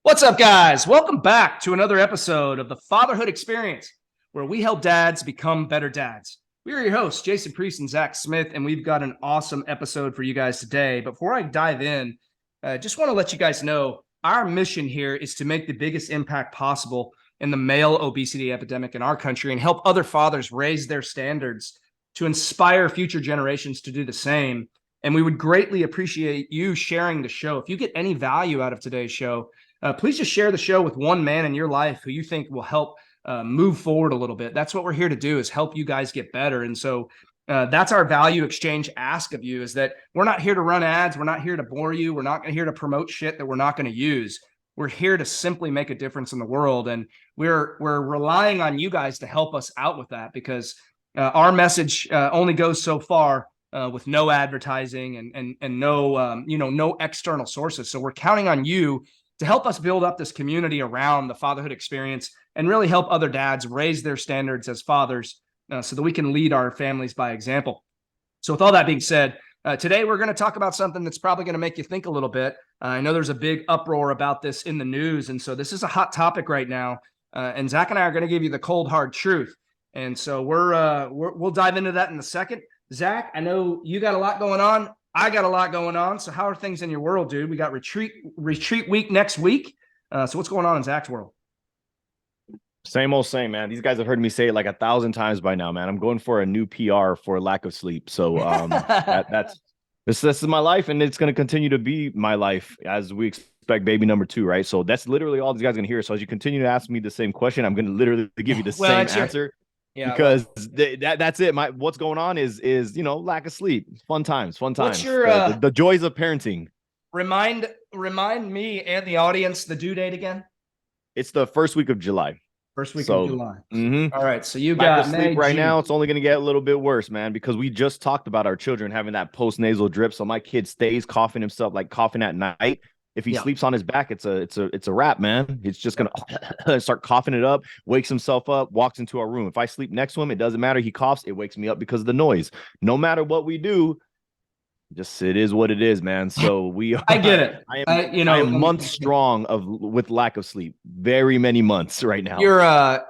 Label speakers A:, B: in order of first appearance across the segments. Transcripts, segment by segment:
A: What's up, guys? Welcome back to another episode of the Fatherhood Experience, where we help dads become better dads. We are your hosts, Jason Priest and Zach Smith, and we've got an awesome episode for you guys today. Before I dive in, I just want to let you guys know our mission here is to make the biggest impact possible in the male obesity epidemic in our country and help other fathers raise their standards to inspire future generations to do the same. And we would greatly appreciate you sharing the show. If you get any value out of today's show, please just share the show with one man in your life who you think will help move forward a little bit. That's what we're here to do, is help you guys get better. And so that's our value exchange ask of you, is that we're not here to run ads. We're not here to bore you. We're not here to promote shit that we're not going to use. We're here to simply make a difference in the world. And we're relying on you guys to help us out with that, because our message only goes so far with no advertising and no, no external sources. So we're counting on you to help us build up this community around the fatherhood experience and really help other dads raise their standards as fathers so that we can lead our families by example. So with all that being said, today we're going to talk about something that's probably going to make you think a little bit. I know there's a big uproar about this in the news, and so this is a hot topic right now. And Zach and I are going to give you the cold, hard truth. And so we'll dive into that in a second. Zach, I know you got a lot going on. I got a lot going on. So how are things in your world, dude? We got retreat week next week. So what's going on in Zach's world?
B: Same old same, man. These guys have heard me say it like 1,000 times by now, man. I'm going for a new PR for lack of sleep. So this is my life, and it's going to continue to be my life as we expect baby number 2, right? So that's literally all these guys are going to hear. So as you continue to ask me the same question, I'm going to literally give you the same answer. Yeah, because that's it. What's going on is lack of sleep. Fun times.
A: What's your
B: the joys of parenting.
A: Remind me and the audience the due date again.
B: It's the first week of July.
A: First week of July.
B: Mm-hmm.
A: All right. So you got
B: sleep right now. It's only going to get a little bit worse, man, because we just talked about our children having that post-nasal drip. So my kid stays coughing himself, like coughing at night. If he sleeps on his back, it's a wrap, man. It's just going to start coughing it up, wakes himself up, walks into our room. If I sleep next to him, it doesn't matter. He coughs, it wakes me up because of the noise. No matter what we do, it is what it is, man. So
A: I get it.
B: I am months strong with lack of sleep. Very many months right now.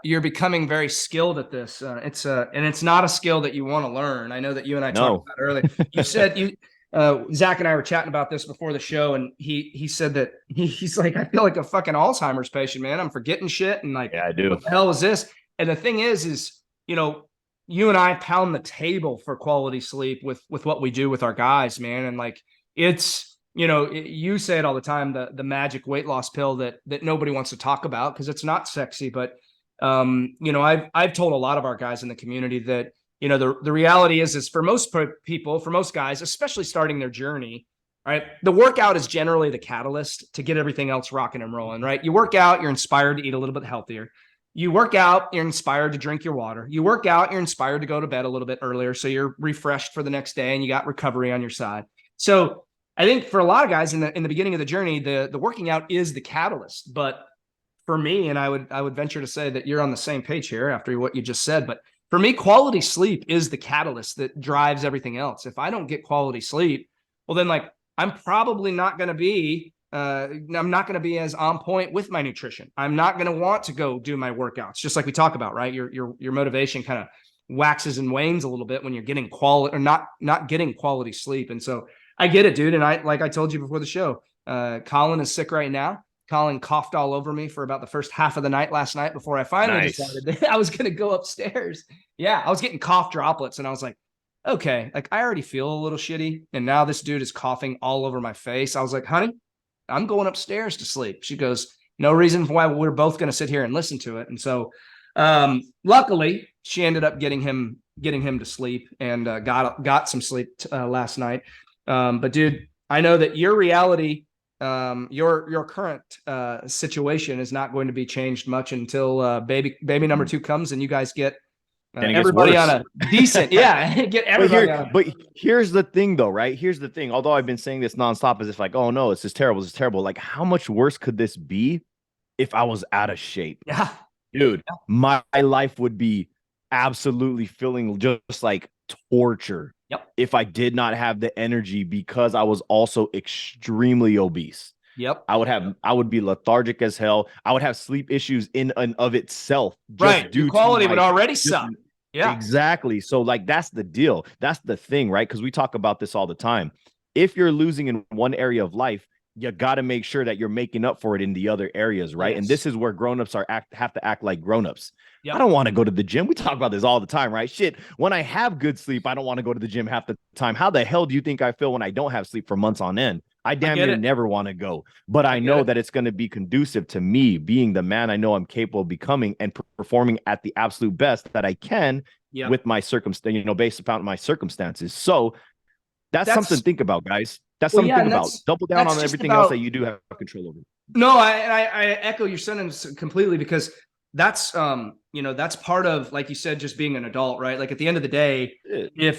A: You're becoming very skilled at this. And it's not a skill that you want to learn. I know that you and I talked about it earlier. You said Zach and I were chatting about this before the show, and he said that he's like, I feel like a fucking Alzheimer's patient, man. I'm forgetting shit, and like,
B: yeah, I do.
A: What the hell is this? And the thing is you and I pound the table for quality sleep with what we do with our guys, man. And like, it's, you say it all the time, the magic weight loss pill that nobody wants to talk about because it's not sexy. But, I've told a lot of our guys in the community that, the reality is for most people, for most guys, especially starting their journey, right, the workout is generally the catalyst to get everything else rocking and rolling, right? You work out, you're inspired to eat a little bit healthier. You work out, you're inspired to drink your water. You work out, you're inspired to go to bed a little bit earlier, so you're refreshed for the next day and you got recovery on your side. So I think for a lot of guys in the beginning of the journey, the working out is the catalyst. But for me, and I would venture to say that you're on the same page here after what you just said, but for me, quality sleep is the catalyst that drives everything else. If I don't get quality sleep, well, then like I'm probably not going to be as on point with my nutrition. I'm not going to want to go do my workouts, just like we talk about, right? Your motivation kind of waxes and wanes a little bit when you're getting quality or not getting quality sleep. And so I get it, dude. And like I told you before the show, Colin is sick right now. Colin coughed all over me for about the first half of the night last night before I finally decided that I was going to go upstairs. Yeah, I was getting cough droplets, and I was like, okay, like I already feel a little shitty, and now this dude is coughing all over my face. I was like, honey, I'm going upstairs to sleep. She goes, no reason why we're both going to sit here and listen to it. And so luckily, she ended up getting him to sleep and got some sleep last night. But dude, I know that your reality, your current situation is not going to be changed much until baby number 2 comes and you guys get everybody on a decent, get everybody
B: But here's the thing, though, right? Here's the thing. Although I've been saying this nonstop, as if like, oh no, it's just terrible. It's terrible. Like, how much worse could this be if I was out of shape?
A: Yeah,
B: dude, my life would be absolutely feeling just like torture.
A: Yep.
B: If I did not have the energy because I was also extremely obese.
A: Yep.
B: I would be lethargic as hell. I would have sleep issues in and of itself, just
A: Right. Your
B: due to
A: quality would
B: my
A: already
B: just
A: suck. Yeah.
B: exactly. So like that's the deal. That's the thing, right? Because we talk about this all the time. If you're losing in one area of life, you got to make sure that you're making up for it in the other areas, right? And
A: Yes.
B: this is where grown-ups have to act like grown-ups. I
A: Yep.
B: don't want to go to the gym. We talk about this all the time, right? Shit. When I have good sleep, I don't want to go to the gym half the time. How the hell do you think I feel when I don't have sleep for months on end? I
A: I
B: damn
A: get
B: near
A: it.
B: never want to go, but
A: I
B: I
A: get
B: know
A: it.
B: that it's going to be conducive to me being the man I know I'm capable of becoming and performing at the absolute best that I can
A: Yep.
B: with my circumstance, based upon my circumstances. So that's something to
A: That's
B: think about, guys. That's
A: well,
B: something to
A: yeah,
B: think
A: and
B: about. Double down
A: that's
B: on
A: just
B: everything else that
A: about
B: you do have control over.
A: no, I echo your sentence completely because that's that's part of, like you said, just being an adult, right? Like at the end of the day,
B: Yeah.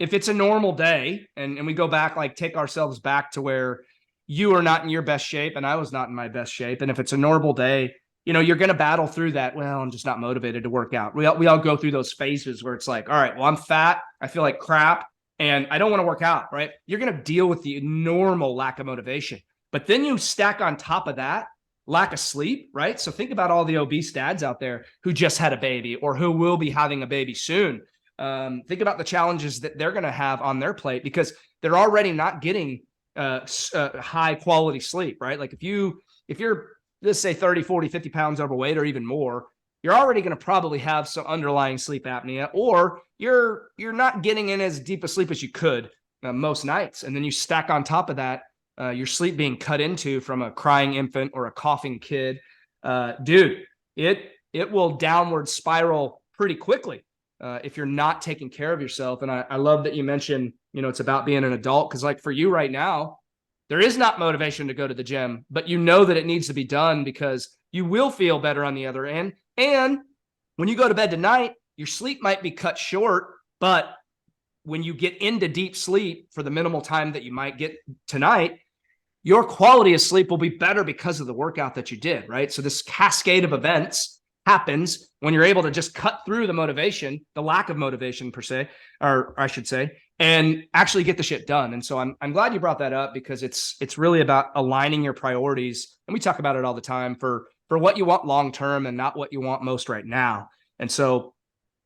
A: if it's a normal day and we go back, like take ourselves back to where you are not in your best shape and I was not in my best shape. And if it's a normal day, you're going to battle through that. Well, I'm just not motivated to work out. We all go through those phases where it's like, all right, well, I'm fat. I feel like crap and I don't want to work out, right? You're going to deal with the normal lack of motivation. But then you stack on top of that lack of sleep, right? So think about all the obese dads out there who just had a baby or who will be having a baby soon. Think about the challenges that they're going to have on their plate because they're already not getting high quality sleep, right? Like if you're let's say 30, 40, 50 pounds overweight or even more, you're already going to probably have some underlying sleep apnea, or you're not getting in as deep a sleep as you could most nights. And then you stack on top of that your sleep being cut into from a crying infant or a coughing kid, dude, it will downward spiral pretty quickly if you're not taking care of yourself. And I love that you mentioned, it's about being an adult because, like for you right now, there is not motivation to go to the gym, but you know that it needs to be done because you will feel better on the other end. And when you go to bed tonight, your sleep might be cut short, but when you get into deep sleep for the minimal time that you might get tonight, your quality of sleep will be better because of the workout that you did, right? So this cascade of events happens when you're able to just cut through the motivation, the lack of motivation per se, or I should say, and actually get the shit done. And so I'm glad you brought that up because it's really about aligning your priorities. And we talk about it all the time for what you want long term and not what you want most right now. And so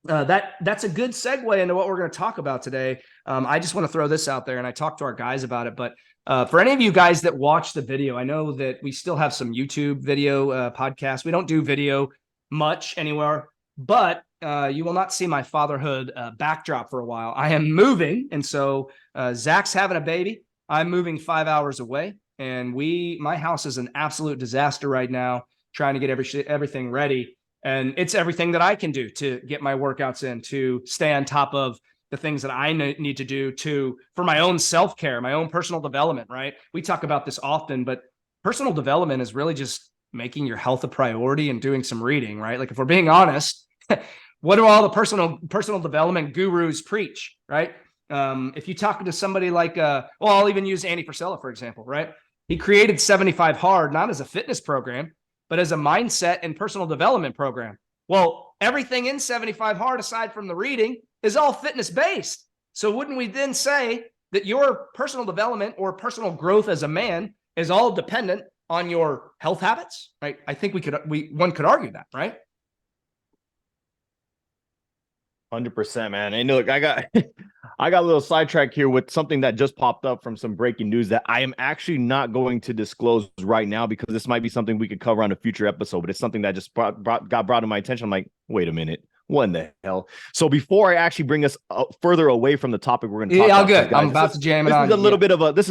A: that's a good segue into what we're going to talk about today. I just want to throw this out there, and I talked to our guys about it. But for any of you guys that watch the video, I know that we still have some YouTube video podcasts. We don't do video much anywhere, but you will not see my fatherhood backdrop for a while. I am moving, and so Zach's having a baby. I'm moving 5 hours away, and my house is an absolute disaster right now, trying to get everything ready. And it's everything that I can do to get my workouts in, to stay on top of the things that I need to do for my own self-care, my own personal development, right? We talk about this often, but personal development is really just making your health a priority and doing some reading, right? Like if we're being honest, what do all the personal development gurus preach, right? If you talk to somebody like, I'll even use Andy Frisella, for example, right? He created 75 Hard, not as a fitness program, but as a mindset and personal development program. Well, everything in 75 Hard, aside from the reading, is all fitness based. So wouldn't we then say that your personal development or personal growth as a man is all dependent on your health habits? Right? I think one could argue that, right?
B: 100%, man. And look, I got I got a little sidetrack here with something that just popped up from some breaking news that I am actually not going to disclose right now because this might be something we could cover on a future episode, but it's something that just got brought to my attention. I'm like, wait a minute. What in the hell? So before I actually bring us further away from the topic we're going to talk about,
A: good.
B: Guys,
A: I'm about to jam it on.
B: This is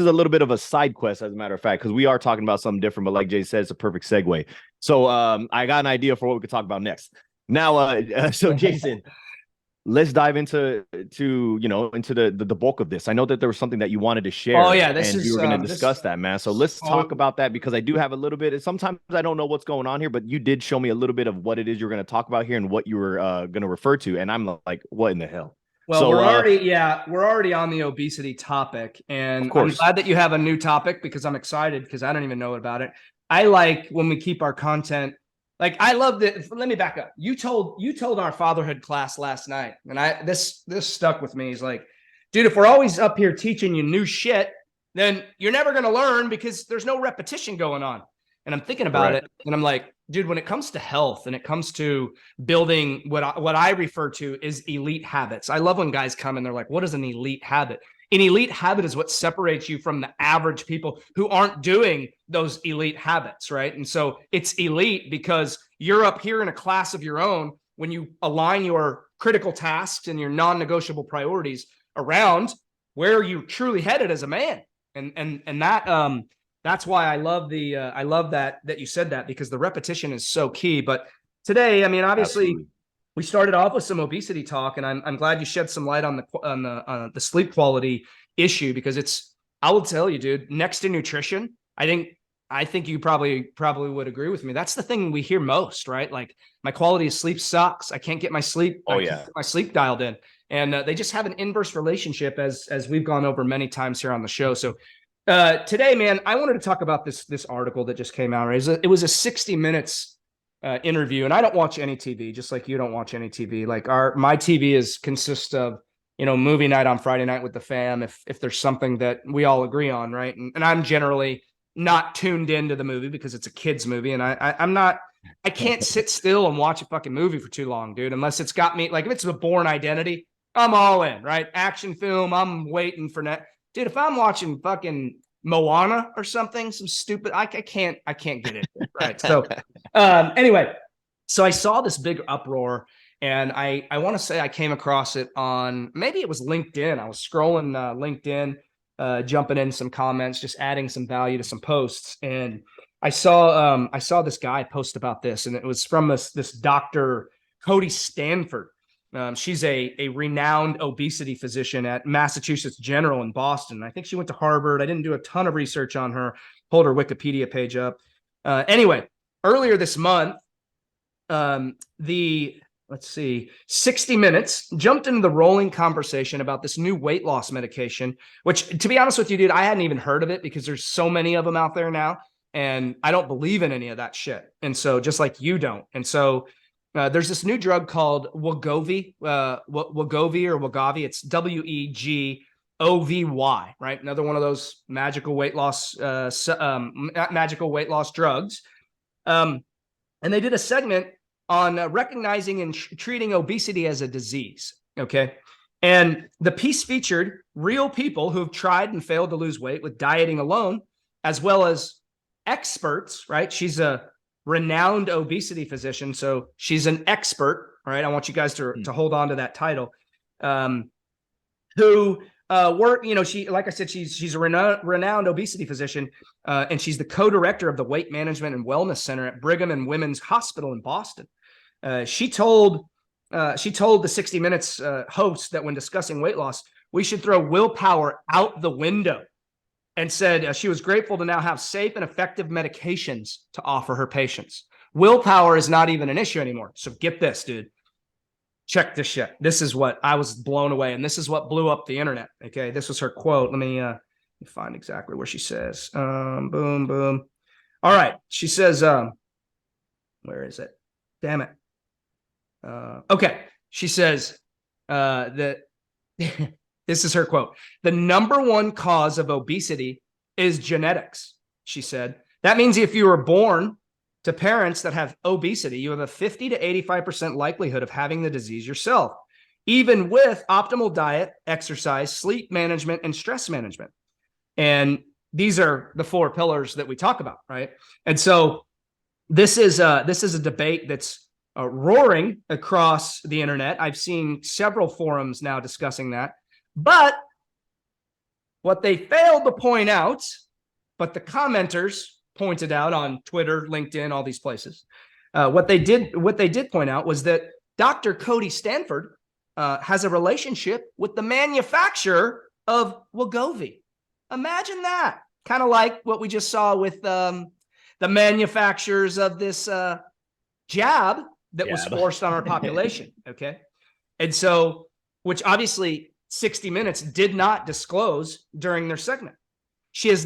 B: a little bit of a side quest, as a matter of fact, because we are talking about something different. But like Jay said, it's a perfect segue. So I got an idea for what we could talk about next. Now, so Jason, let's dive into the bulk of this. I know that there was something that you wanted to share.
A: Oh yeah,
B: and we were going to discuss that, man. So let's talk about that because I do have a little bit. Sometimes I don't know what's going on here, but you did show me a little bit of what it is you're going to talk about here and what you were going to refer to, and I'm like, what in the hell?
A: Well, we're already on the obesity topic, and I'm glad that you have a new topic because I'm excited because I don't even know about it. I like when we keep our content. Like I love that. Let me back up. You told our fatherhood class last night, and this stuck with me. He's like, dude, if we're always up here teaching you new shit, then you're never going to learn because there's no repetition going on. And I'm thinking about it, and I'm like, dude, when it comes to health and it comes to building what I refer to is elite habits. I love when guys come and they're like, what is an elite habit? An elite habit is what separates you from the average people who aren't doing those elite habits, right? And so it's elite because you're up here in a class of your own when you align your critical tasks and your non-negotiable priorities around where you're truly headed as a man. And that's why I love that you said that, because the repetition is so key. But today, I mean, obviously, absolutely, we started off with some obesity talk, and I'm glad you shed some light on the sleep quality issue, because I will tell you, dude, next to nutrition, I think you probably would agree with me. That's the thing we hear most, right? Like, my quality of sleep sucks. I can't get my sleep.
B: Oh, yeah.
A: My sleep dialed in, and they just have an inverse relationship, as we've gone over many times here on the show. So today, man, I wanted to talk about this article that just came out. Right? It was a 60 minutes interview, and I don't watch any TV, just like you don't watch any TV. Like my TV consists of, movie night on Friday night with the fam, if there's something that we all agree on, right? And I'm generally not tuned into the movie because it's a kid's movie, and I can't sit still and watch a fucking movie for too long, dude, unless it's got me, like if it's a Born Identity, I'm all in, right? Action film, I'm waiting for that. Dude, if I'm watching fucking Moana or something, some stupid, I can't get it, right? So anyway, so I saw this big uproar, and I want to say I came across it on, maybe it was LinkedIn. I was scrolling LinkedIn, jumping in some comments, just adding some value to some posts, and I saw this guy post about this, and it was from this Dr. Cody Stanford. She's a renowned obesity physician at Massachusetts General in Boston. I think she went to Harvard. I didn't do a ton of research on her. Pulled her Wikipedia page up. Anyway, earlier this month, 60 Minutes jumped into the rolling conversation about this new weight loss medication, which, to be honest with you, dude, I hadn't even heard of it because there's so many of them out there now, and I don't believe in any of that shit. And so, just like you don't. And so, there's this new drug called Wegovy, Wegovy. It's WEGOVY, right? Another one of those magical weight loss drugs. And they did a segment on recognizing and treating obesity as a disease. Okay. And the piece featured real people who've tried and failed to lose weight with dieting alone, as well as experts, right? She's a renowned obesity physician, so she's an expert, right? I want you guys to hold on to that title. Who work, she, like I said, she's a renowned obesity physician, and she's the co-director of the Weight Management and Wellness Center at Brigham and Women's Hospital in Boston. She told the 60 Minutes host that when discussing weight loss, we should throw willpower out the window, and said she was grateful to now have safe and effective medications to offer her patients. Willpower is not even an issue anymore. So get this, dude. Check this shit. This is what I was blown away, and this is what blew up the internet. Okay, this was her quote. Let me find exactly where she says. Boom, boom. All right, she says, where is it? Damn it. Okay, she says that. This is her quote. The number one cause of obesity is genetics, she said. That means if you were born to parents that have obesity, you have a 50 to 85% likelihood of having the disease yourself, even with optimal diet, exercise, sleep management, and stress management. And these are the 4 pillars that we talk about, right? And so this is a debate that's roaring across the internet. I've seen several forums now discussing that. But what they failed to point out, but the commenters pointed out on Twitter, LinkedIn, all these places, what they did point out was that Dr. Cody Stanford has a relationship with the manufacturer of Wegovy. Imagine that. Kind of like what we just saw with the manufacturers of this jab that was forced on our population. Okay. And so, which obviously 60 Minutes did not disclose during their segment. She's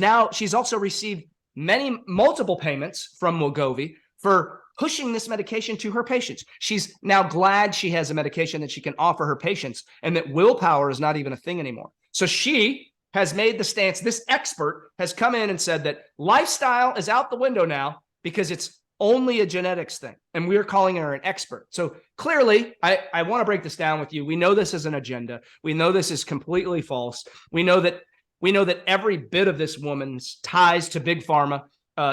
A: also received multiple payments from Wegovy for pushing this medication to her patients. She's now glad she has a medication that she can offer her patients, and that willpower is not even a thing anymore. So she has made the stance. This expert has come in and said that lifestyle is out the window now because it's only a genetics thing. And we're calling her an expert. So clearly, I want to break this down with you. We know this is an agenda. We know this is completely false. We know that every bit of this woman's ties to big pharma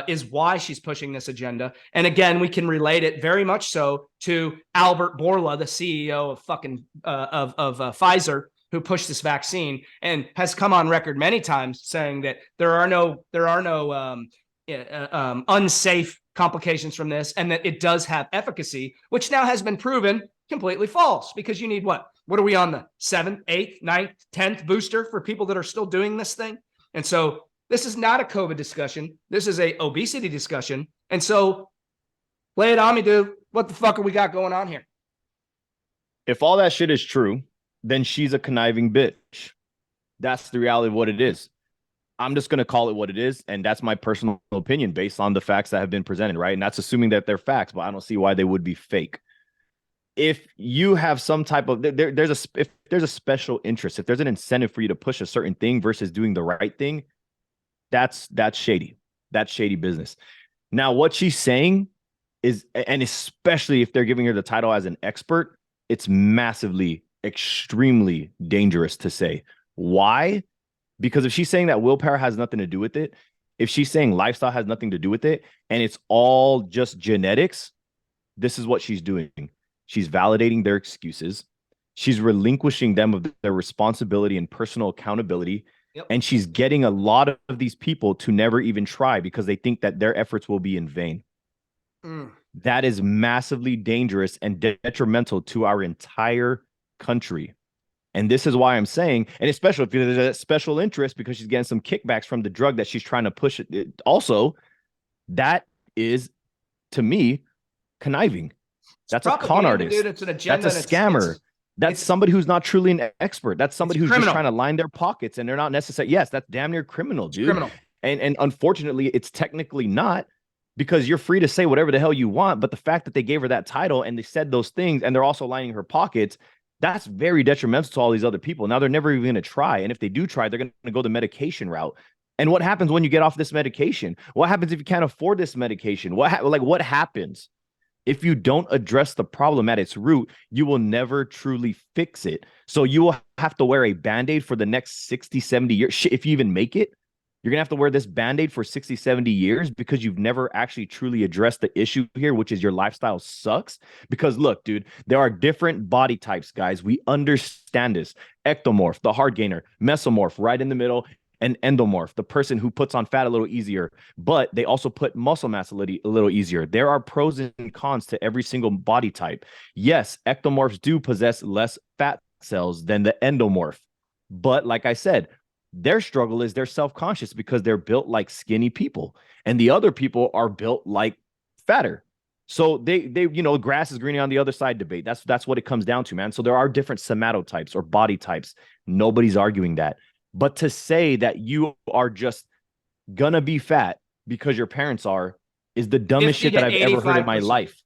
A: is why she's pushing this agenda. And again, we can relate it very much so to Albert Bourla, the CEO of fucking Pfizer, who pushed this vaccine and has come on record many times saying that there are no unsafe complications from this, and that it does have efficacy, which now has been proven completely false, because you need what are we on, the 7th, 8th, 9th, 10th booster for people that are still doing this thing? And so this is not a COVID discussion. This is a obesity discussion. And so lay it on me, dude. What the fuck are we got going on here?
B: If all that shit is true, then she's a conniving bitch. That's the reality of what it is. I'm just going to call it what it is. And that's my personal opinion based on the facts that have been presented, right? And that's assuming that they're facts, but I don't see why they would be fake. If you have some type of, if there's a special interest, if there's an incentive for you to push a certain thing versus doing the right thing, that's shady. That's shady business. Now, what she's saying is, and especially if they're giving her the title as an expert, it's massively, extremely dangerous to say. Why? Because if she's saying that willpower has nothing to do with it, if she's saying lifestyle has nothing to do with it, and it's all just genetics, this is what she's doing. She's validating their excuses. She's relinquishing them of their responsibility and personal accountability. Yep. And she's getting a lot of these people to never even try because they think that their efforts will be in vain. That is massively dangerous and detrimental to our entire country. And this is why I'm saying, and especially if there's a special interest because she's getting some kickbacks from the drug that she's trying to push it. Also, that is, to me, conniving. That's a con artist. Dude, it's an agenda. That's a scammer. That's somebody who's not truly an expert. That's somebody who's just trying to line their pockets, and they're not necessarily. Yes, that's damn near criminal, dude. Criminal. And unfortunately, it's technically not, because you're free to say whatever the hell you want. But the fact that they gave her that title and they said those things, and they're also lining her pockets, that's very detrimental to all these other people. Now they're never even going to try. And if they do try, they're going to go the medication route. And what happens when you get off this medication? What happens if you can't afford this medication? What happens? If you don't address the problem at its root, you will never truly fix it. So you will have to wear a Band-Aid for the next 60, 70 years. If you even make it, you're going to have to wear this Band-Aid for 60, 70 years because you've never actually truly addressed the issue here, which is your lifestyle sucks. Because look, dude, there are different body types, guys. We understand this. Ectomorph, the hard gainer, mesomorph, right in the middle, and endomorph, the person who puts on fat a little easier, but they also put muscle mass a little easier. There are pros and cons to every single body type. Yes, ectomorphs do possess less fat cells than the endomorph. But like I said, their struggle is they're self-conscious because they're built like skinny people, and the other people are built like fatter. So they grass is greener on the other side debate. That's what it comes down to, man. So there are different somatotypes or body types. Nobody's arguing that. But to say that you are just gonna be fat because your parents are is the dumbest shit that I've ever heard in my life.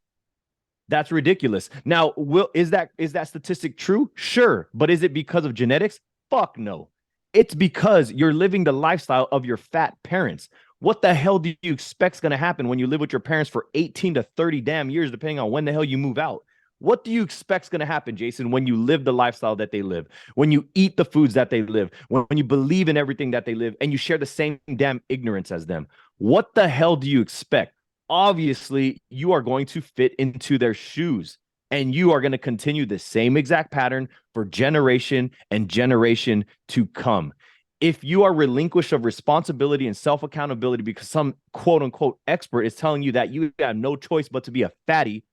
B: That's ridiculous. Now, is that statistic true? Sure. But is it because of genetics? Fuck no. It's because you're living the lifestyle of your fat parents. What the hell do you expect is going to happen when you live with your parents for 18 to 30 damn years, depending on when the hell you move out? What do you expect is going to happen, Jason, when you live the lifestyle that they live, when you eat the foods that they live, when you believe in everything that they live, and you share the same damn ignorance as them? What the hell do you expect? Obviously, you are going to fit into their shoes, and you are going to continue the same exact pattern for generation and generation to come. If you are relinquished of responsibility and self-accountability because some quote-unquote expert is telling you that you have no choice but to be a fatty,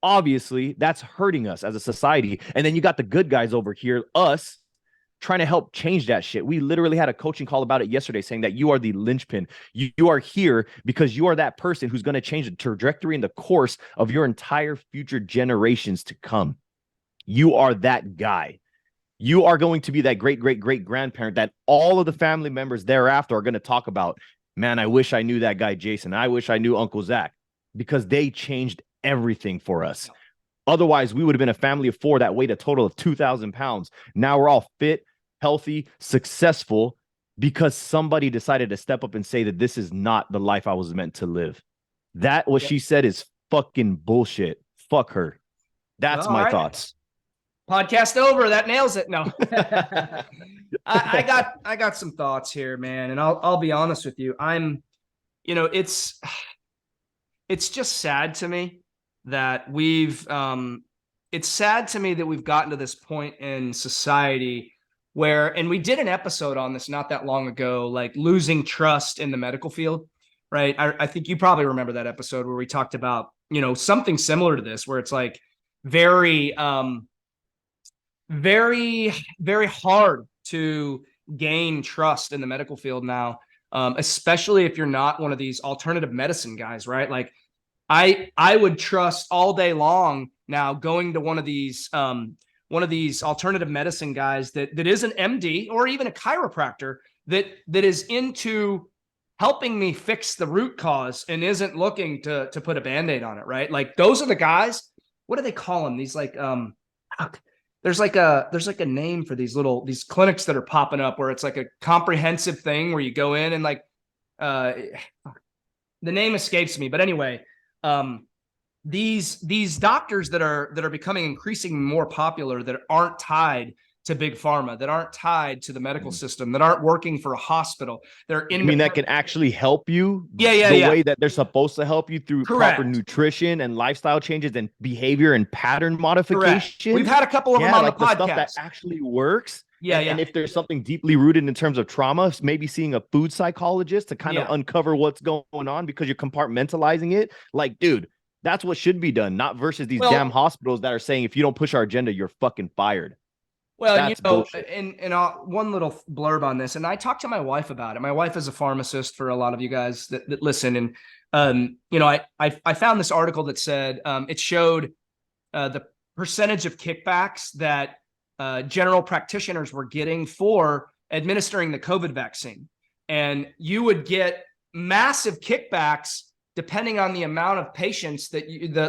B: obviously, that's hurting us as a society. And then you got the good guys over here, us, trying to help change that shit. We literally had a coaching call about it yesterday saying that you are the linchpin. You are here because you are that person who's going to change the trajectory and the course of your entire future generations to come. You are that guy. You are going to be that great-great-great-grandparent that all of the family members thereafter are going to talk about. Man, I wish I knew that guy, Jason. I wish I knew Uncle Zach, because they changed everything for us. Otherwise, we would have been a family of 4 that weighed a total of 2,000 pounds. Now we're all fit, healthy, successful because somebody decided to step up and say that this is not the life I was meant to live. That what she said is fucking bullshit. Fuck her. That's
A: Well, all
B: my
A: right.
B: thoughts.
A: Podcast over. That nails it. No. I got some thoughts here, man, and I'll be honest with you. It's just sad to me that it's sad to me that we've gotten to this point in society where, and we did an episode on this not that long ago, like losing trust in the medical field, right? I think you probably remember that episode where we talked about, something similar to this, where it's like very, very, very hard to gain trust in the medical field now, especially if you're not one of these alternative medicine guys, right? Like I would trust all day long now going to one of these alternative medicine guys that is an MD or even a chiropractor that is into helping me fix the root cause and isn't looking to put a Band-Aid on it, right? Like those are the guys. What do they call them? These like there's like a name for these clinics that are popping up where it's like a comprehensive thing where you go in and like the name escapes me, but anyway, these doctors that are becoming increasingly more popular that aren't tied to big pharma, that aren't tied to the medical system, that aren't working for a hospital. They're
B: I mean, that can actually help you
A: the
B: way that they're supposed to help you through
A: Correct.
B: proper nutrition and lifestyle changes and behavior and pattern modification.
A: Correct. We've had a couple of them on the podcast.
B: Stuff that actually works.
A: Yeah,
B: and if there's something deeply rooted in terms of trauma, maybe seeing a food psychologist to kind of uncover what's going on because you're compartmentalizing it. Like, dude, that's what should be done, not versus these damn hospitals that are saying, if you don't push our agenda, you're fucking fired.
A: Well, and one little blurb on this, and I talked to my wife about it. My wife is a pharmacist for a lot of you guys that listen. And, I found this article that said it showed the percentage of kickbacks that general practitioners were getting for administering the COVID vaccine. And you would get massive kickbacks depending on the amount of patients that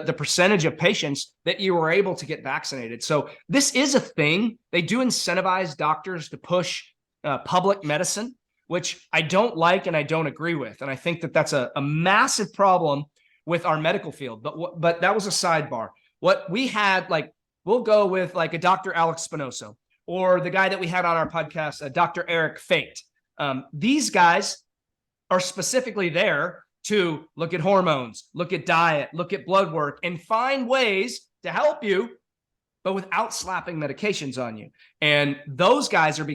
A: the percentage of patients that you were able to get vaccinated. So this is a thing. They do incentivize doctors to push public medicine, which I don't like and I don't agree with. And I think that that's a massive problem with our medical field. But that was a sidebar. What we had, like, we'll go with like a Dr. Alex Spinoso or the guy that we had on our podcast, Dr. Eric Fate. These guys are specifically there to look at hormones, look at diet, look at blood work, and find ways to help you, but without slapping medications on you. And those guys are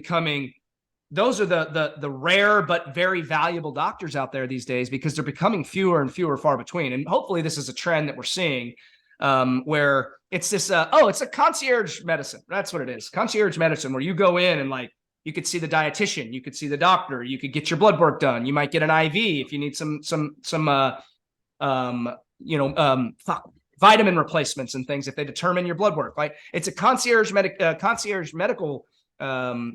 A: those are the rare but very valuable doctors out there these days because they're becoming fewer and fewer far between. And hopefully this is a trend that we're seeing where it's this, it's a concierge medicine. That's what it is. Concierge medicine, where you go in and like, you could see the dietitian, you could see the doctor, you could get your blood work done. You might get an IV if you need some vitamin replacements and things if they determine your blood work. Like it's a concierge medical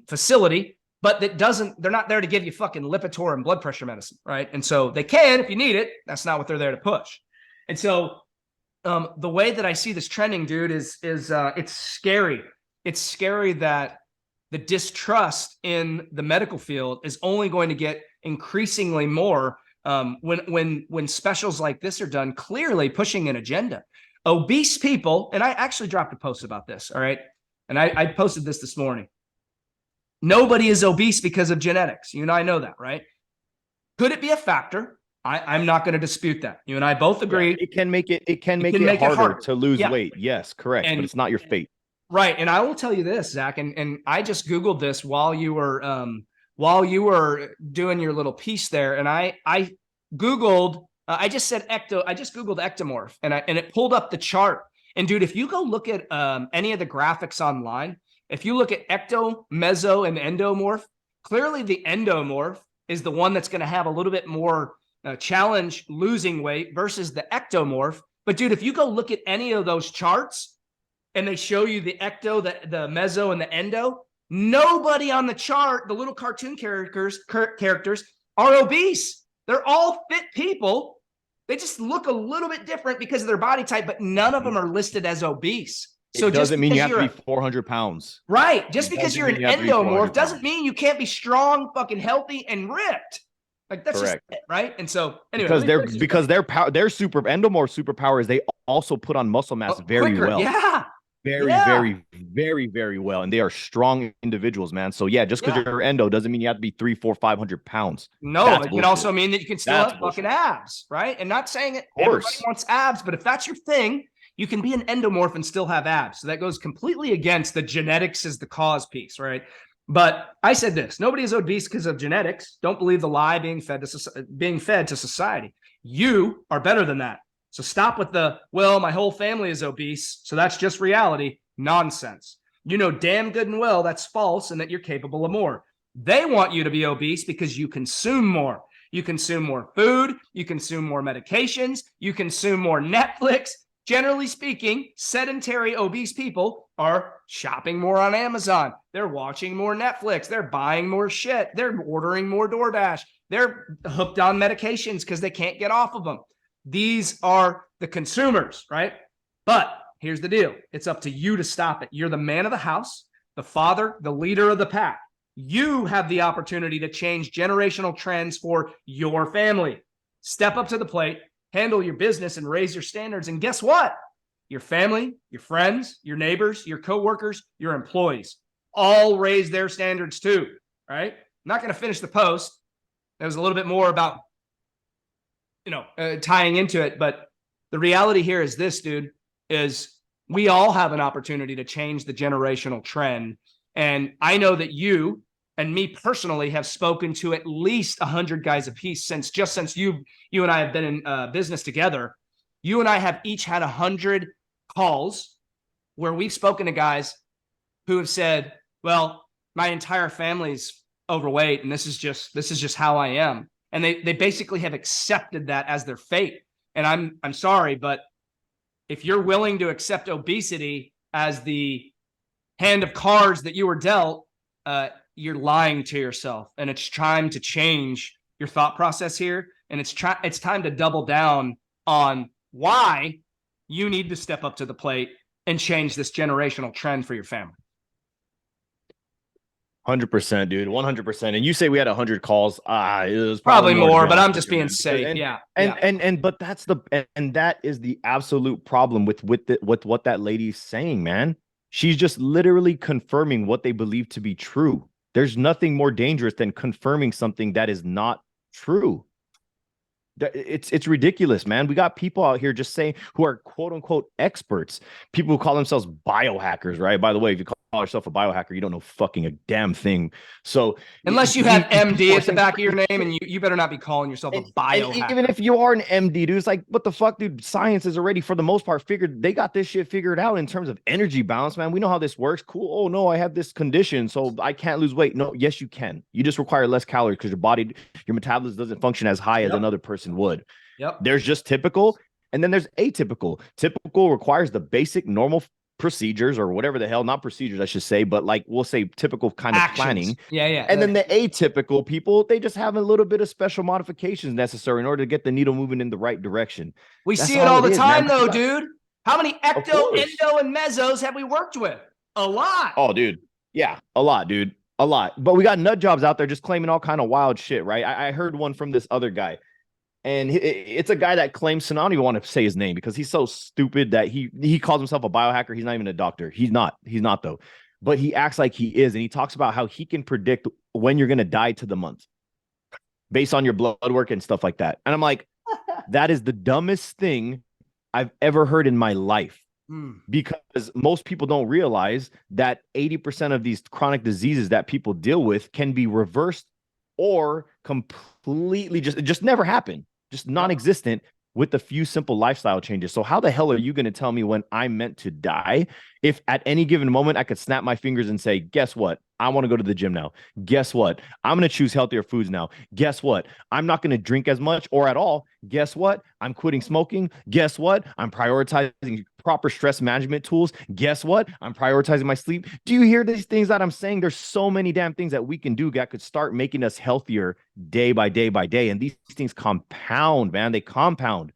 A: facility, but they're not there to give you fucking Lipitor and blood pressure medicine, right? And so they can if you need it. That's not what they're there to push. And so the way that I see this trending, dude, is it's scary. It's scary that the distrust in the medical field is only going to get increasingly more when specials like this are done, clearly pushing an agenda. Obese people, and I actually dropped a post about this, all right? And I posted this morning. Nobody is obese because of genetics. You and I know that, right? Could it be a factor? I'm not going to dispute that. You and I both agree.
B: Yeah, it can make it harder to lose weight. Yes, correct. But it's not your fate.
A: Right. And I will tell you this, Zach, and I just Googled this while you were doing your little piece there. And I Googled, I just Googled ectomorph and it pulled up the chart. And dude, if you go look at any of the graphics online, if you look at ecto, meso, and endomorph, clearly the endomorph is the one that's going to have a little bit more challenge losing weight versus the ectomorph. But dude, if you go look at any of those charts, and they show you the ecto, the meso, and the endo, nobody on the chart, the little cartoon characters are obese. They're all fit people. They just look a little bit different because of their body type, but none of them are listed as obese. So
B: It
A: just
B: doesn't mean you
A: because
B: have to
A: you're
B: be
A: a
B: 400 pounds.
A: right, just
B: It
A: because
B: doesn't
A: you're
B: mean
A: an
B: you have to be
A: endomorph
B: 400
A: doesn't
B: pounds.
A: mean you can't be strong, fucking healthy, and ripped. Like that's just
B: Correct.
A: it, right? And so anyway, let
B: Because
A: me finish this thing.
B: their power, their super endomorph superpower is they also put on muscle mass
A: Oh,
B: very
A: quicker,
B: well.
A: yeah,
B: Very,
A: yeah,
B: very, very, very well. And they are strong individuals, man. So yeah, just because
A: yeah.
B: you're endo doesn't mean you have to be 300, 400, 500 pounds.
A: No,
B: That's
A: it can also
B: bullshit.
A: mean that you can still
B: That's
A: have fucking
B: bullshit.
A: abs, right? And not saying it,
B: Of
A: everybody
B: course.
A: wants abs, but if that's your thing, you can be an endomorph and still have abs. So that goes completely against the genetics as the cause piece, right? But I said this: nobody is obese because of genetics. Don't believe the lie being fed to society. You are better than that. So stop with the well, my whole family is obese, so that's just reality. Nonsense. You know damn good and well that's false and that you're capable of more. They want you to be obese because you consume more. You consume more food, you consume more medications, you consume more Netflix. Generally speaking, sedentary obese people are shopping more on Amazon. They're watching more Netflix. They're buying more shit. They're ordering more DoorDash. They're hooked on medications because they can't get off of them. These are the consumers, right? But here's the deal: it's up to you to stop it. You're the man of the house, the father, the leader of the pack. You have the opportunity to change generational trends for your family. Step up to the plate, handle your business, and raise your standards. And guess what? Your family, your friends, your neighbors, your coworkers, your employees all raise their standards too, right? I'm not going to finish the post. It was a little bit more about, tying into it. But the reality here is this, dude, is we all have an opportunity to change the generational trend. And I know that you and me personally have spoken to at least 100 guys apiece since you and I have been in business together. You and I have each had 100 calls where we've spoken to guys who have said, well, my entire family's overweight and this is just how I am. And they basically have accepted that as their fate. And I'm sorry, but if you're willing to accept obesity as the hand of cards that you were dealt, you're lying to yourself. And it's time to change your thought process here. And it's time to double down on why you need to step up to the plate and change this generational trend for your family.
B: 100%, dude. 100%. And you say we had 100 calls. It was
A: Probably
B: probably more, to
A: more,
B: be
A: but
B: honest
A: I'm
B: with
A: just
B: you,
A: being
B: man.
A: safe. Yeah.
B: But that is the absolute problem with what that lady's saying, man. She's just literally confirming what they believe to be true. There's nothing more dangerous than confirming something that is not true. It's ridiculous, man. We got people out here just saying who are quote unquote experts, people who call themselves biohackers, right? By the way, if you call yourself a biohacker, you don't know fucking a damn thing. So
A: Unless you have
B: people
A: MD
B: are
A: at the
B: saying
A: back of your
B: crazy
A: name,
B: shit.
A: and you better not be calling yourself a
B: And even
A: biohacker.
B: if you are an MD, dude, it's like, what the fuck, dude? Science is already, for the most part, figured. They got this shit figured out in terms of energy balance, man. We know how this works. Cool. Oh, no, I have this condition, so I can't lose weight. No, yes, you can. You just require less calories because your metabolism doesn't function as high as
A: Yep.
B: another person would.
A: Yep.
B: There's just typical, and then there's atypical. Typical requires the basic normal procedures or whatever the hell, not procedures, I should say, but like we'll say typical kind of
A: Actions.
B: planning.
A: Yeah.
B: And then the atypical people, they just have a little bit of special modifications necessary in order to get the needle moving in the right direction.
A: We
B: That's
A: see it
B: all
A: all
B: it
A: the
B: is, man.
A: time, though, dude. How many
B: Of
A: ecto,
B: course.
A: endo, and mesos have we worked with? A lot.
B: Oh, dude. Yeah, a lot, dude. A lot. But we got nut jobs out there just claiming all kind of wild shit, right? I heard one from this other guy. And it's a guy that claims, I don't even want to say his name because he's so stupid that he calls himself a biohacker. He's not even a doctor. He's not though. But he acts like he is. And he talks about how he can predict when you're going to die to the month based on your blood work and stuff like that. And I'm like, that is the dumbest thing I've ever heard in my life. Because most people don't realize that 80% of these chronic diseases that people deal with can be reversed or completely just never happen. Just non-existent with a few simple lifestyle changes. So how the hell are you going to tell me when I'm meant to die if at any given moment I could snap my fingers and say, guess what? I want to go to the gym now. Guess what? I'm going to choose healthier foods now. Guess what? I'm not going to drink as much or at all. Guess what? I'm quitting smoking. Guess what? I'm prioritizing proper stress management tools. Guess what? I'm prioritizing my sleep. Do you hear these things that I'm saying? There's so many damn things that we can do that could start making us healthier day by day by day. And these things compound, man. They compound.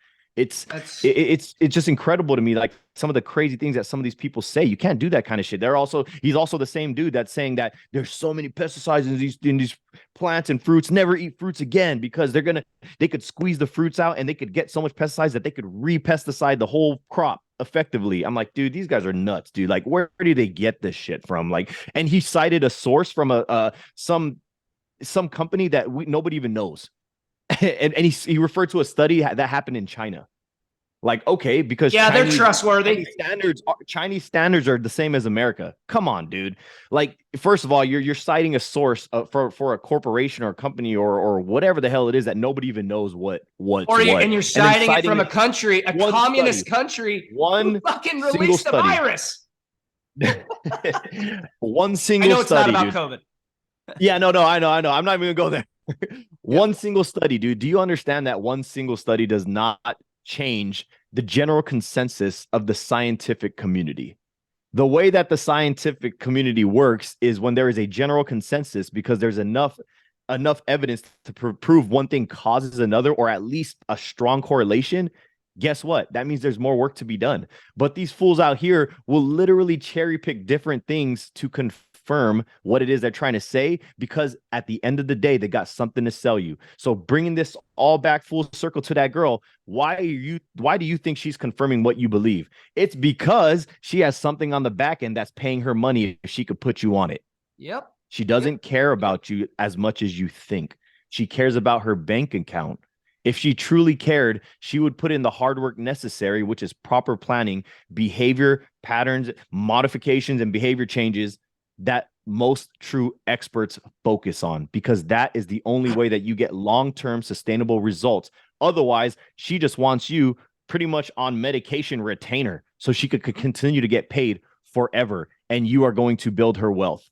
A: That's
B: It's just incredible to me, like some of the crazy things that some of these people say. You can't do that kind of shit. He's also the same dude that's saying that there's so many pesticides in these plants and fruits. Never eat fruits again because they could squeeze the fruits out and they could get so much pesticides that they could re-pesticide the whole crop effectively. I'm like, dude, these guys are nuts, dude. Like, where do they get this shit from? Like, and he cited a source from some company that nobody even knows. And he referred to a study that happened in China. Like, okay, because
A: yeah, they're trustworthy.
B: Chinese standards are the same as America. Come on, dude. Like, first of all, you're citing a source for a corporation or a company or whatever the hell it is that nobody even knows what's what.
A: And you're citing it from a country, a communist country,
B: one
A: fucking
B: single
A: released the
B: study.
A: virus.
B: One
A: I
B: single
A: know it's not
B: study,
A: about
B: dude.
A: COVID.
B: Yeah, no, I know. I'm not even gonna go there. One single study, dude. Do you understand that one single study does not change the general consensus of the scientific community? The way that the scientific community works is when there is a general consensus because there's enough evidence to prove one thing causes another, or at least a strong correlation. Guess what? That means there's more work to be done. But these fools out here will literally cherry pick different things to confirm what it is they're trying to say, because at the end of the day, they got something to sell you. So bringing this all back full circle to that girl, why do you think she's confirming what you believe? It's because she has something on the back end that's paying her money if she could put you on it.
A: Yep.
B: She doesn't care about you as much as you think. She cares about her bank account. If she truly cared, she would put in the hard work necessary, which is proper planning, behavior patterns, modifications, and behavior changes that most true experts focus on, because that is the only way that you get long-term sustainable results. Otherwise, she just wants you pretty much on medication retainer so she could continue to get paid forever, and you are going to build her wealth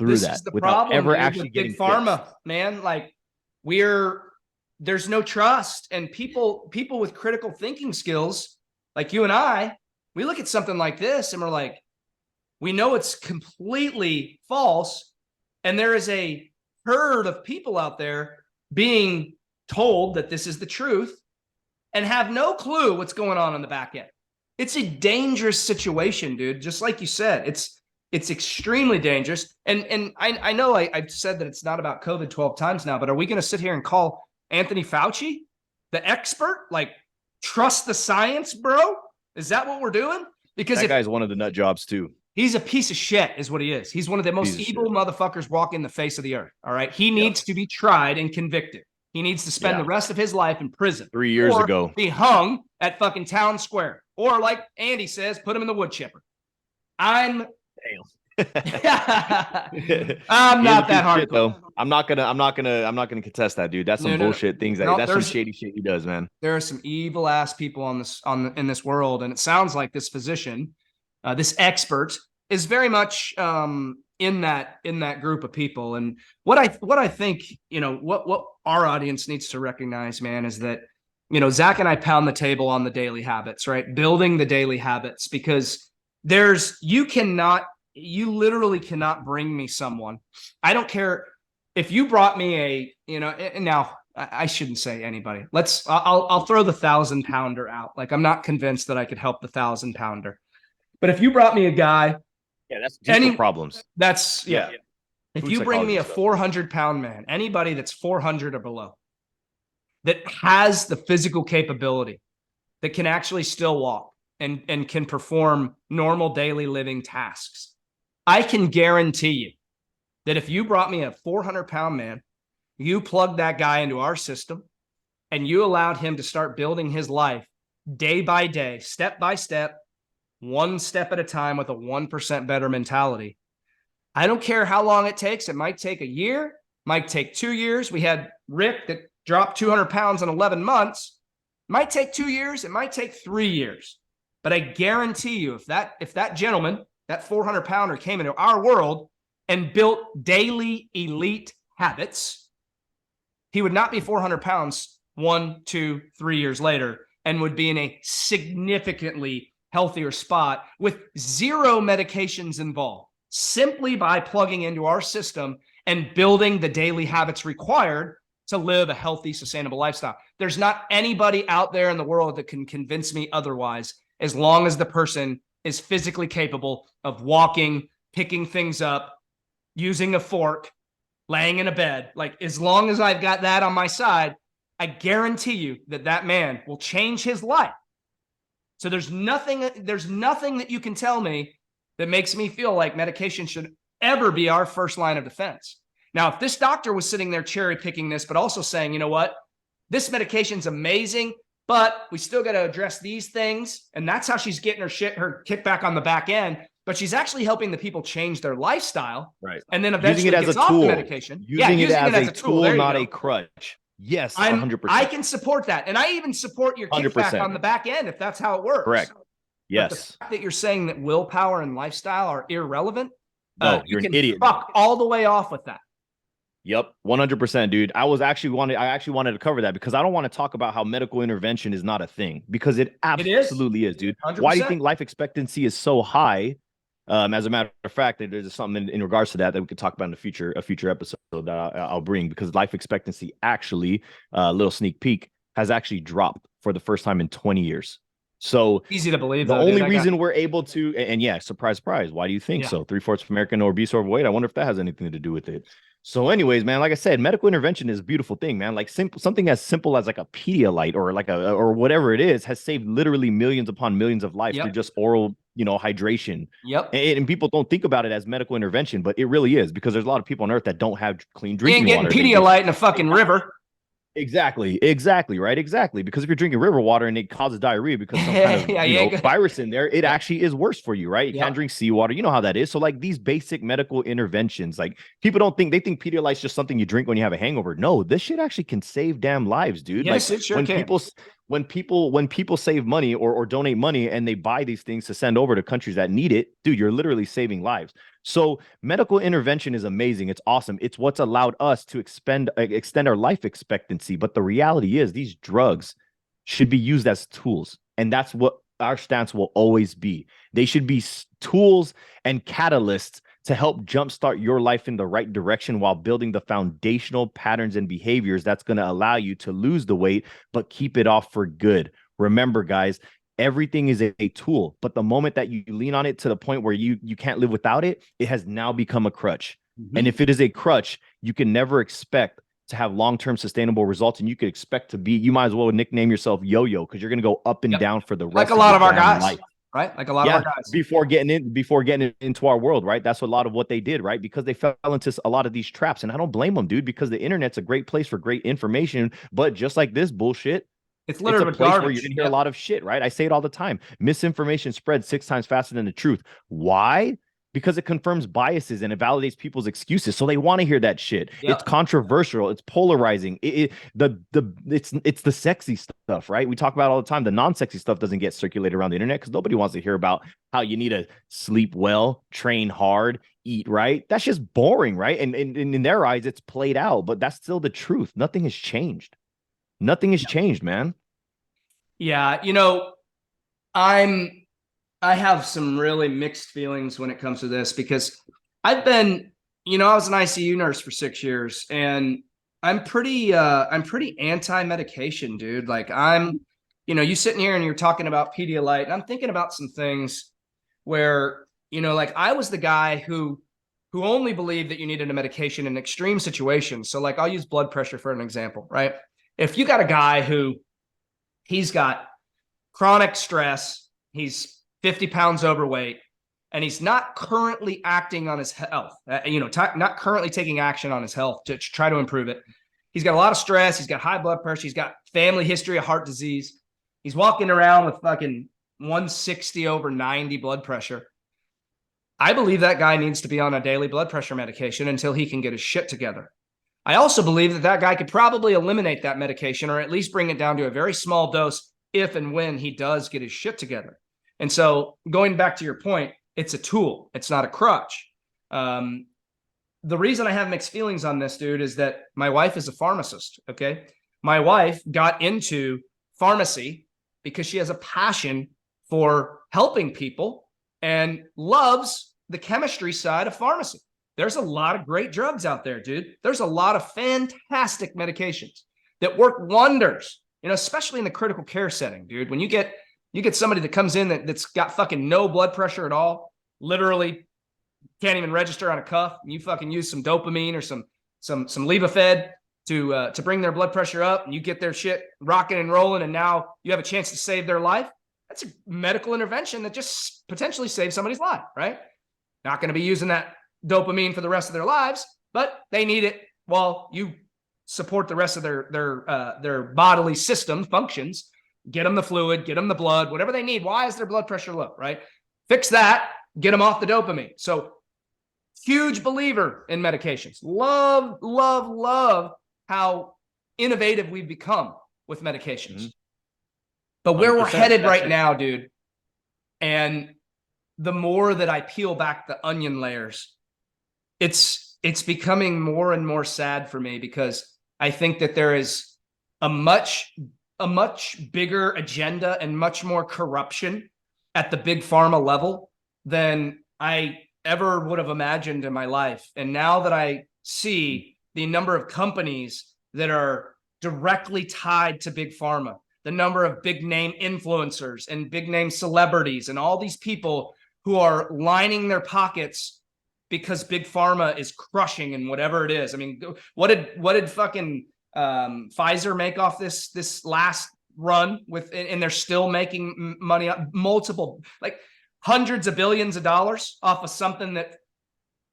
B: through
A: This
B: that
A: is the
B: without
A: problem,
B: ever
A: dude,
B: actually
A: with
B: getting
A: big pharma,
B: fixed.
A: man. Like, there's no trust, and people with critical thinking skills like you and I, we look at something like this and we're like, we know it's completely false, and there is a herd of people out there being told that this is the truth and have no clue what's going on the back end. It's a dangerous situation, dude. Just like you said, it's extremely dangerous. And I know I've said that it's not about COVID 12 times now, but are we going to sit here and call Anthony Fauci the expert? Like, trust the science, bro? Is that what we're doing? Because
B: That guy's one of the nut jobs too.
A: he's a piece of shit, is what he is. He's one of the most evil motherfuckers walking the face of the earth. All right. He needs to be tried and convicted. He needs to spend the rest of his life in prison.
B: 3 years ago.
A: Be hung at fucking town square. Or like Andy says, put him in the wood chipper. I'm I'm not that hardcore.
B: Though. I'm not gonna contest that, dude. That's some bullshit things. That's some shady shit he does, man.
A: There are some evil ass people in this world, and it sounds like this physician, this expert, is very much in that group of people. And what I think, what our audience needs to recognize, man, is that, Zach and I pound the table on the daily habits, right? Building the daily habits, because you literally cannot bring me someone. I don't care if you brought me now I shouldn't say anybody. I'll throw the 1,000-pounder out. Like, I'm not convinced that I could help the 1,000-pounder. But if you brought me a guy,
B: that's just problems.
A: That's If you bring me a 400-pound man, anybody that's 400 or below, that has the physical capability, that can actually still walk and can perform normal daily living tasks, I can guarantee you that if you brought me a 400-pound man, you plugged that guy into our system, and you allowed him to start building his life day by day, step by step, one step at a time, with a 1% better mentality. I don't care how long it takes. It might take a year, might take 2 years. We had Rick that dropped 200 pounds in 11 months. It might take 2 years. It might take 3 years. But I guarantee you, if that gentleman, that 400-pounder, came into our world and built daily elite habits, he would not be 400 pounds 1, 2, 3 years later, and would be in a significantly healthier spot with zero medications involved, simply by plugging into our system and building the daily habits required to live a healthy, sustainable lifestyle. There's not anybody out there in the world that can convince me otherwise, as long as the person is physically capable of walking, picking things up, using a fork, laying in a bed. Like, as long as I've got that on my side, I guarantee you that that man will change his life. So there's nothing that you can tell me that makes me feel like medication should ever be our first line of defense. Now, if this doctor was sitting there cherry picking this, but also saying, you know what, this medication's amazing, but we still got to address these things, and that's how she's getting her kickback on the back end. But she's actually helping the people change their lifestyle,
B: right?
A: And then eventually
B: using it as
A: gets
B: a
A: off
B: tool.
A: the medication.
B: Using it as a tool, not
A: a
B: crutch. Yes,
A: I
B: 100%.
A: can support that, and I even support your
B: 100%.
A: kickback on the back end if that's how it works.
B: Correct. Yes.
A: But the fact that you're saying that willpower and lifestyle are irrelevant,
B: no, you're an idiot.
A: Fuck all the way off with that.
B: Yep, 100%, dude. I actually wanted to cover that because I don't want to talk about how medical intervention is not a thing, because it absolutely is, dude.
A: 100%.
B: Why do you think life expectancy is so high? As a matter of fact, there's something in regards to that we could talk about in a future episode that I'll bring, because life expectancy actually, a little sneak peek, has actually dropped for the first time in 20 years. So
A: easy to believe.
B: The only reason we're able to, and yeah, surprise, surprise. Why do you think so? 3/4 of American are obese or overweight. I wonder if that has anything to do with it. So anyways, man, like I said, medical intervention is a beautiful thing, man. Like something as simple as like a Pedialyte or like or whatever it is has saved literally millions upon millions of lives through just oral, hydration. And people don't think about it as medical intervention, but it really is, because there's a lot of people on earth that don't have clean drinking water.
A: You ain't getting Pedialyte in a fucking river.
B: Exactly, right, exactly. Because if you're drinking river water and it causes diarrhea because some kind of virus in there, it actually is worse for you, right? You can't drink seawater. You know how that is. So like these basic medical interventions, like people don't think, they think Pedialyte's just something you drink when you have a hangover. No, this shit actually can save damn lives, dude.
A: Yes,
B: like
A: it sure can.
B: When people save money or donate money and they buy these things to send over to countries that need it, dude, you're literally saving lives. So medical intervention is amazing. It's awesome. It's what's allowed us to extend our life expectancy. But the reality is these drugs should be used as tools. And that's what our stance will always be. They should be tools and catalysts to help jumpstart your life in the right direction while building the foundational patterns and behaviors that's going to allow you to lose the weight, but keep it off for good. Remember, guys, everything is a tool, but the moment that you lean on it to the point where you can't live without it, it has now become a crutch. And if it is a crutch, you can never expect to have long-term sustainable results. And you could expect to be, you might as well nickname yourself yo-yo, because you're going to go up and down for the rest
A: of a lot of our guys.
B: Life.
A: Right? Like a lot of our guys.
B: Before getting into our world, right? That's a lot of what they did, right? Because they fell into a lot of these traps. And I don't blame them, dude, because the internet's a great place for great information. But just like this bullshit,
A: it's literally
B: a place where you're gonna hear a lot of shit, right? I say it all the time. Misinformation spreads 6 times faster than the truth. Why? Because it confirms biases and it validates people's excuses. So they want to hear that shit. It's controversial. It's polarizing. It's the sexy stuff, right? We talk about all the time. The non-sexy stuff doesn't get circulated around the internet because nobody wants to hear about how you need to sleep well, train hard, eat right. That's just boring, right? And in their eyes, it's played out, but that's still the truth. Nothing has changed. Nothing has changed, man.
A: Yeah, I have some really mixed feelings when it comes to this, because I've been, I was an ICU nurse for 6 years, and I'm pretty anti-medication, dude. Like you sitting here and you're talking about Pedialyte, and I'm thinking about some things where, like I was the guy who only believed that you needed a medication in extreme situations. So like I'll use blood pressure for an example, right? If you got a guy who he's got chronic stress, he's 50 pounds overweight, and he's not currently acting on his health, not currently taking action on his health to try to improve it. He's got a lot of stress. He's got high blood pressure. He's got family history of heart disease. He's walking around with fucking 160 over 90 blood pressure. I believe that guy needs to be on a daily blood pressure medication until he can get his shit together. I also believe that guy could probably eliminate that medication, or at least bring it down to a very small dose if and when he does get his shit together. And so going back to your point, it's a tool. It's not a crutch. The reason I have mixed feelings on this, dude, is that my wife is a pharmacist, okay? My wife got into pharmacy because she has a passion for helping people and loves the chemistry side of pharmacy. there's a lot of great drugs out there, dude. There's a lot of fantastic medications that work wonders, especially in the critical care setting, dude. When you get somebody that comes in that's got fucking no blood pressure at all, literally can't even register on a cuff, and you fucking use some dopamine or some Levofed to bring their blood pressure up, and you get their shit rocking and rolling, and now you have a chance to save their life. That's a medical intervention that just potentially saves somebody's life, right? Not going to be using that dopamine for the rest of their lives, but they need it while you support the rest of their bodily system functions. Get them the fluid, get them the blood, whatever they need. Why is their blood pressure low, right? Fix that, get them off the dopamine. So huge believer in medications. Love how innovative we've become with medications. Mm-hmm. But where we're headed right now, dude, and the more that I peel back the onion layers, it's becoming more and more sad for me, because I think that there is a much bigger agenda and much more corruption at the big pharma level than I ever would have imagined in my life. And now that I see the number of companies that are directly tied to big pharma, the number of big name influencers and big name celebrities and all these people who are lining their pockets because big pharma is crushing in whatever it is. I mean, what did fucking Pfizer make off this last run with, and they're still making money, multiple, like hundreds of billions of dollars off of something that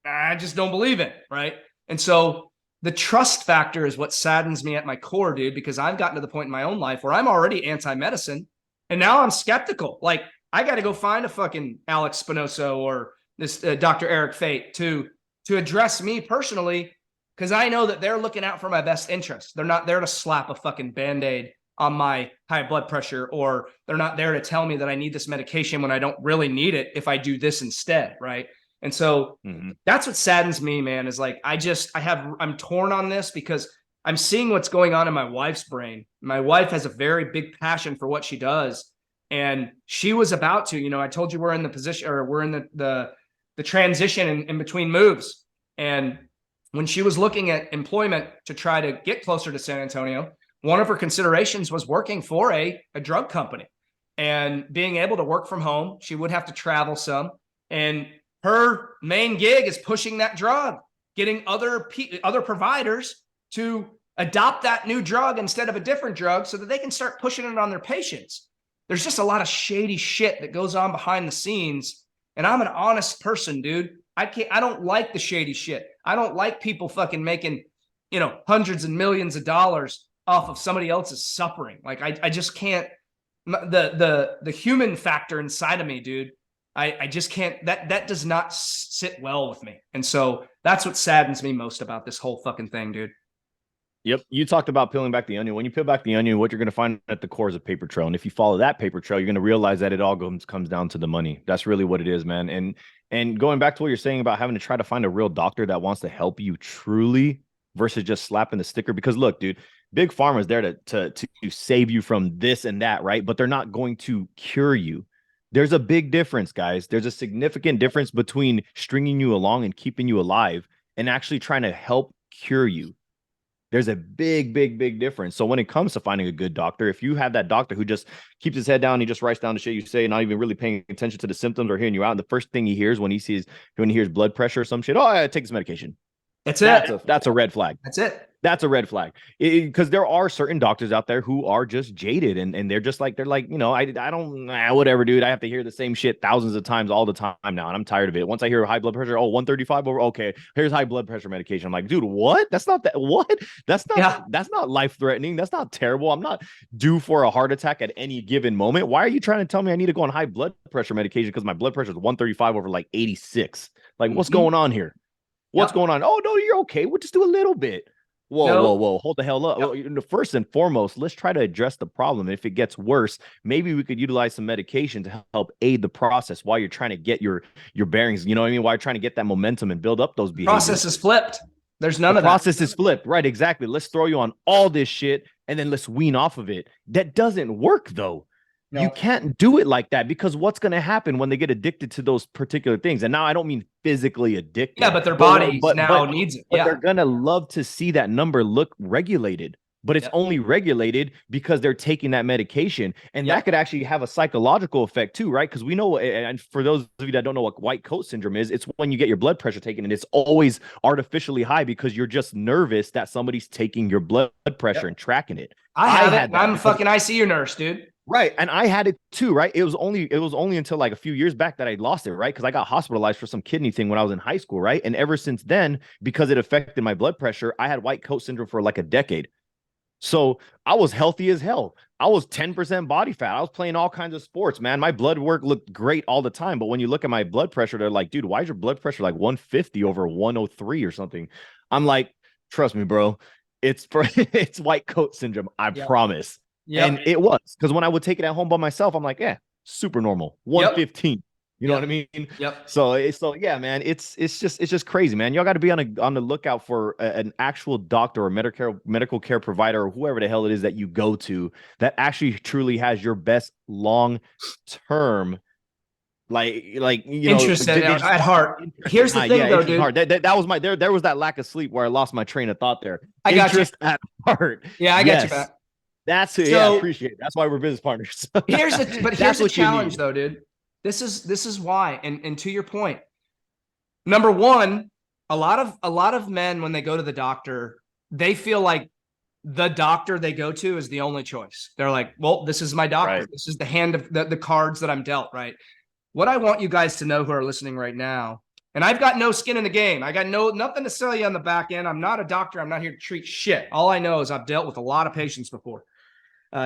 A: I just don't believe in, right? And so the trust factor is what saddens me at my core, dude, because I've gotten to the point in my own life where I'm already anti-medicine, and now I'm skeptical. Like, I got to go find a fucking Alex Spinoso or this Dr. Eric Fate to address me personally, because I know that they're looking out for my best interest. They're not there to slap a fucking Band-Aid on my high blood pressure, or they're not there to tell me that I need this medication when I don't really need it if I do this instead, right? And so that's what saddens me, man, is like, I'm torn on this, because I'm seeing what's going on in my wife's brain. My wife has a very big passion for what she does. And she was about to, I told you we're in the position, or we're in the transition in between moves. And when she was looking at employment to try to get closer to San Antonio, one of her considerations was working for a drug company and being able to work from home. She would have to travel some. And her main gig is pushing that drug, getting other providers to adopt that new drug instead of a different drug so that they can start pushing it on their patients. There's just a lot of shady shit that goes on behind the scenes. And I'm an honest person, dude. I don't like the shady shit. I don't like people fucking making, hundreds and millions of dollars off of somebody else's suffering. Like, I just can't, the human factor inside of me, dude. I just can't, that does not sit well with me. And so that's what saddens me most about this whole fucking thing, dude.
B: Yep. You talked about peeling back the onion. When you peel back the onion, what you're going to find at the core is a paper trail. And if you follow that paper trail, you're going to realize that it all comes down to the money. That's really what it is, man. And going back to what you're saying about having to try to find a real doctor that wants to help you truly versus just slapping the sticker. Because look, dude, big pharma is there to save you from this and that, right? But they're not going to cure you. There's a big difference, guys. There's a significant difference between stringing you along and keeping you alive and actually trying to help cure you. There's a big difference. So when it comes to finding a good doctor, if you have that doctor who just keeps his head down, he just writes down the shit you say, not even really paying attention to the symptoms or hearing you out, and the first thing he hears when he hears blood pressure or some shit, oh, yeah, take this medication. That's a red flag. That's a red flag, because there are certain doctors out there who are just jaded and they're like, I don't, whatever, dude. I have to hear the same shit thousands of times all the time now, and I'm tired of it. Once I hear high blood pressure, 135 over, okay, here's high blood pressure medication. I'm like, dude, what? That's not that. What? That's not life threatening. That's not terrible. I'm not due for a heart attack at any given moment. Why are you trying to tell me I need to go on high blood pressure medication because my blood pressure is 135 over like 86? Like, what's going on here? What's going on? Oh no, you're okay. We'll just do a little bit. Whoa. Hold the hell up. Yep. First and foremost, let's try to address the problem. If it gets worse, maybe we could utilize some medication to help aid the process while you're trying to get your bearings. You know what I mean? While you're trying to get that momentum and build up those behaviors.
A: Process is flipped. There's none of that.
B: Process is flipped. Right, exactly. Let's throw you on all this shit and then let's wean off of it. That doesn't work though. You
A: No.
B: can't do it like that, because what's going to happen when they get addicted to those particular things? And now I don't mean physically
A: Yeah,
B: addicted,
A: but their
B: but
A: bodies now needs it.
B: but they're
A: Yeah.
B: going to love to see that number look regulated. But it's
A: Yep.
B: only regulated because they're taking that medication. And that
A: Yep.
B: could actually have a psychological effect too, right? Because we know, and for those of you that don't know what white coat syndrome is, it's when you get your blood pressure taken and it's always artificially high because you're just nervous that somebody's taking your blood pressure
A: Yep.
B: and tracking it.
A: I
B: I
A: have it.
B: had
A: And
B: that
A: I'm a
B: because
A: fucking ICU nurse, dude.
B: right. And I had it too, right? It was only until like a few years back that I lost it, right? Because I got hospitalized for some kidney thing when I was in high school, right? And ever since then, because it affected my blood pressure, I had white coat syndrome for like a decade. So I was healthy as hell. I was 10% body fat. I was playing all kinds of sports, man. My blood work looked great all the time. But when you look at my blood pressure, they're like, dude, why is your blood pressure like 150 over 103 or something? I'm like, trust me, bro. It's for it's white coat syndrome. I
A: Yep.
B: promise. And
A: Yep.
B: it was, because when I would take it at home by myself, I'm like, yeah, super normal.
A: Yep.
B: 115. You know what I
A: Yep.
B: mean?
A: Yep.
B: So yeah, man, it's just crazy, man. Y'all got to be on the lookout for an actual doctor or medical care provider or whoever the hell it is that you go to that actually truly has your best long term, like
A: Interest
B: they just
A: at
B: want your
A: heart.
B: interest
A: Here's the
B: high.
A: thing,
B: Yeah,
A: though,
B: interest
A: dude.
B: heart. That was my there was that lack of sleep where I lost my train of thought there.
A: I got you.
B: Interest at heart.
A: Yeah, I got you,
B: Yes,
A: Matt.
B: that's it. Yeah, I
A: So
B: appreciate it. That's why we're business partners.
A: here's
B: That's
A: the
B: what you
A: challenge,
B: need.
A: though, dude. This is why. And to your point, number one, a lot of men when they go to the doctor, they feel like the doctor they go to is the only choice. They're like, well, this is my doctor.
B: Right.
A: This is the hand of the cards that I'm dealt, right? What I want you guys to know who are listening right now, and I've got no skin in the game. I got nothing to sell you on the back end. I'm not a doctor. I'm not here to treat shit. All I know is I've dealt with a lot of patients before,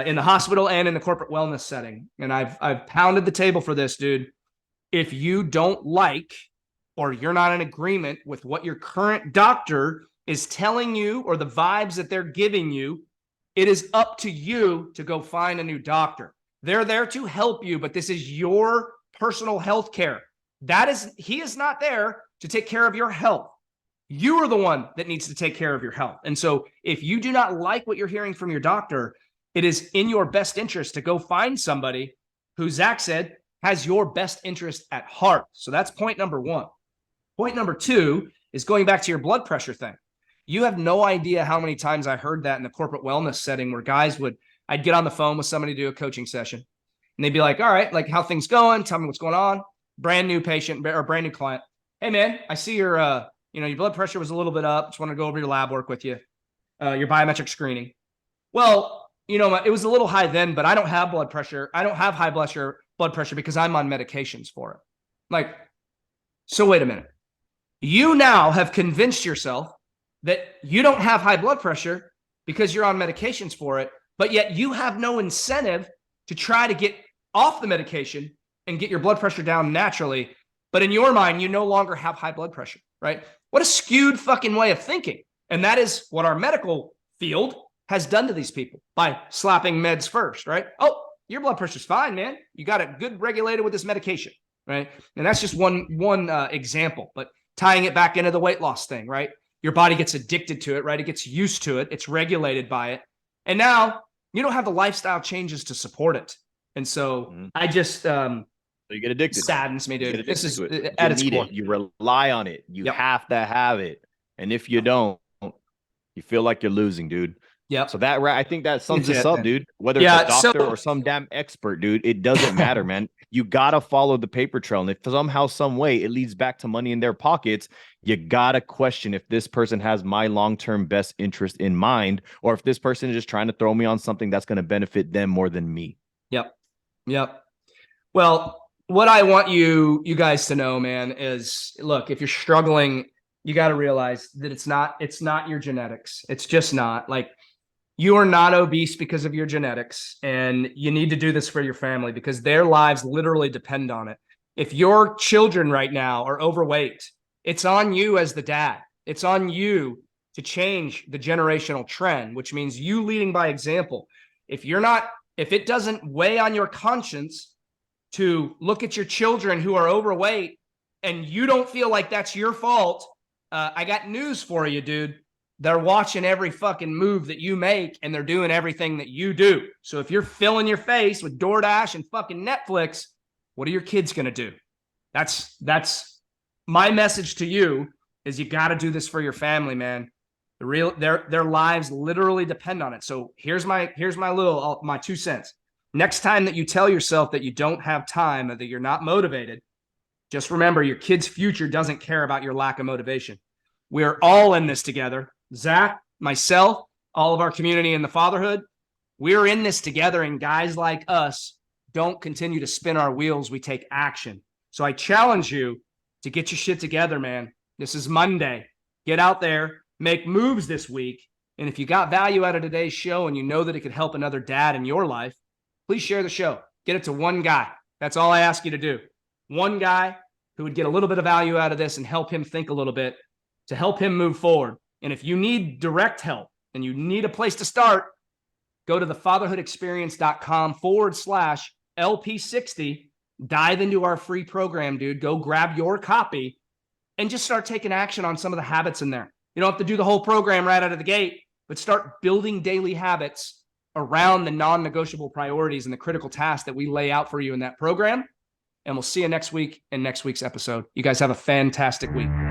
A: in the hospital and in the corporate wellness setting. And I've pounded the table for this, dude. If you don't like, or you're not in agreement with what your current doctor is telling you or the vibes that they're giving you, it is up to you to go find a new doctor. They're there to help you, but this is your personal health care. He is not there to take care of your health. You are the one that needs to take care of your health. And so if you do not like what you're hearing from your doctor, it is in your best interest to go find somebody who, Zach said, has your best interest at heart. So that's point number one. Point number two is going back to your blood pressure thing. You have no idea how many times I heard that in the corporate wellness setting where I'd get on the phone with somebody to do a coaching session and they'd be like, all right, like how things going? Tell me what's going on. Brand new patient or brand new client. Hey man, I see your blood pressure was a little bit up. Just want to go over your lab work with you, your biometric screening. Well, it was a little high then, but I don't have blood pressure. I don't have high blood pressure because I'm on medications for it. Like, so wait a minute. You now have convinced yourself that you don't have high blood pressure because you're on medications for it, but yet you have no incentive to try to get off the medication and get your blood pressure down naturally. But in your mind, you no longer have high blood pressure, right? What a skewed fucking way of thinking. And that is what our medical field has done to these people by slapping meds first, right? Oh, your blood pressure's fine, man. You got it good regulated with this medication, right? And that's just one example, but tying it back into the weight loss thing, right? Your body gets addicted to it, right? It gets used to it. It's regulated by it. And now you don't have the lifestyle changes to support it. And so I just,
B: So you get addicted.
A: saddens me, dude. This is
B: it.
A: at
B: You
A: its
B: need
A: core.
B: it. You rely on it. You
A: Yep.
B: have to have it. And if you don't, you feel like you're losing, dude.
A: Yep.
B: So I think that sums
A: It's
B: this
A: it,
B: up,
A: man.
B: dude. Whether
A: Yeah,
B: it's a doctor
A: so-
B: or some damn expert, dude, it doesn't matter, man. You gotta follow the paper trail. And if somehow, some way it leads back to money in their pockets, you gotta question if this person has my long-term best interest in mind, or if this person is just trying to throw me on something that's gonna benefit them more than me.
A: Yep. Yep. Well, what I want you guys to know, man, is look, if you're struggling, you got to realize that it's not your genetics. It's just not. Like, you are not obese because of your genetics, and you need to do this for your family because their lives literally depend on it. If your children right now are overweight, it's on you as the dad. It's on you to change the generational trend, which means you leading by example. If it doesn't weigh on your conscience to look at your children who are overweight and you don't feel like that's your fault, I got news for you, dude. they're watching every fucking move that you make and they're doing everything that you do. So if you're filling your face with DoorDash and fucking Netflix, what are your kids going to do? That's my message to you is you got to do this for your family, man. Their lives literally depend on it. So here's my little my 2 cents. Next time that you tell yourself that you don't have time or that you're not motivated, just remember your kid's future doesn't care about your lack of motivation. We're all in this together. Zach, myself, all of our community in the Fatherhood, we're in this together, and guys like us don't continue to spin our wheels. We take action. So I challenge you to get your shit together, man. This is Monday. Get out there, make moves this week. And if you got value out of today's show and you know that it could help another dad in your life, please share the show. Get it to one guy. That's all I ask you to do. One guy who would get a little bit of value out of this and help him think a little bit to help him move forward. And if you need direct help and you need a place to start, go to thefatherhoodexperience.com/LP60. Dive into our free program, dude. Go grab your copy and just start taking action on some of the habits in there. You don't have to do the whole program right out of the gate, but start building daily habits around the non-negotiable priorities and the critical tasks that we lay out for you in that program. And we'll see you next week in next week's episode. You guys have a fantastic week.